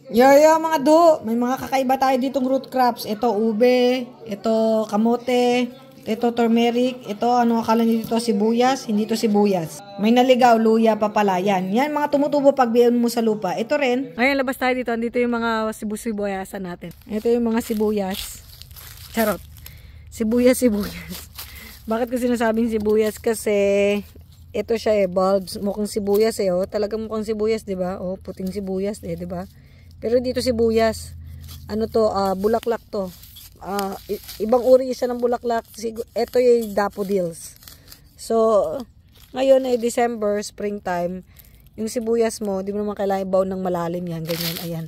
Mga do, may mga kakaiba tayo ditong root crops. Ito ube, ito kamote, ito turmeric, ito ano akala niyo dito sibuyas, hindi to sibuyas. May naligaw, luya, papalayan. Yan mga tumutubo pag biyon mo sa lupa. Ito rin. Ngayon labas tayo dito, andito yung mga sibuyasan natin. Ito yung mga sibuyas. Charot. Sibuyas. Bakit ko sinasabing sibuyas? Kasi ito siya bulbs, mukhang sibuyas oh. Talagang mukhang sibuyas, 'di ba? Oh, puting sibuyas 'di ba? Pero dito sibuyas. Ano to? Bulaklak to. Ibang uri siya ng bulaklak. Ito yung daffodils. So, ngayon ay December, springtime. Yung sibuyas mo, di mo naman kailangan ibaw ng malalim yan. Ganyan, ayan.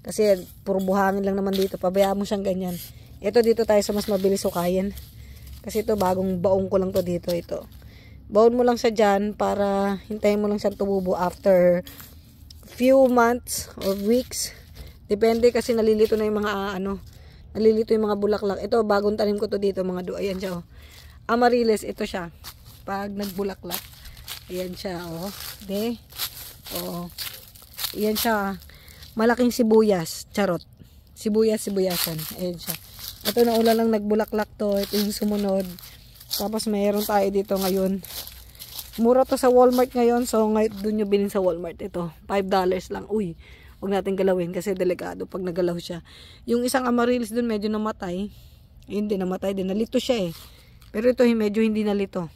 Kasi puro buhangin lang naman dito. Pabayaan mo siyang ganyan. Ito dito tayo sa mas mabilis sukayin. Kasi ito bagong baong ko lang to dito. Ito. Baon mo lang siya dyan para hintayin mo lang siyang tumubo after few months or weeks. Depende kasi nalilito na yung mga nalilito yung mga bulaklak. Ito bagong tanim ko to dito mga do. Ayan siya oh. Amaryllis ito siya. Pag nagbulaklak. Ayan siya oh. De. Oh. Ayan siya. Malaking sibuyas. Charot. Sibuyasan. Ayan siya. Ito na ulan lang nagbulaklak to. Ito yung sumunod. Tapos mayroon tayo dito ngayon. Mura to sa Walmart ngayon. So, doon nyo bilhin sa Walmart. Ito, $5 lang. Uy, huwag natin galawin kasi delikado pag nagalaw siya. Yung isang amaryllis doon medyo namatay. Hindi, namatay din. Nalito siya eh. Pero ito, medyo hindi nalito.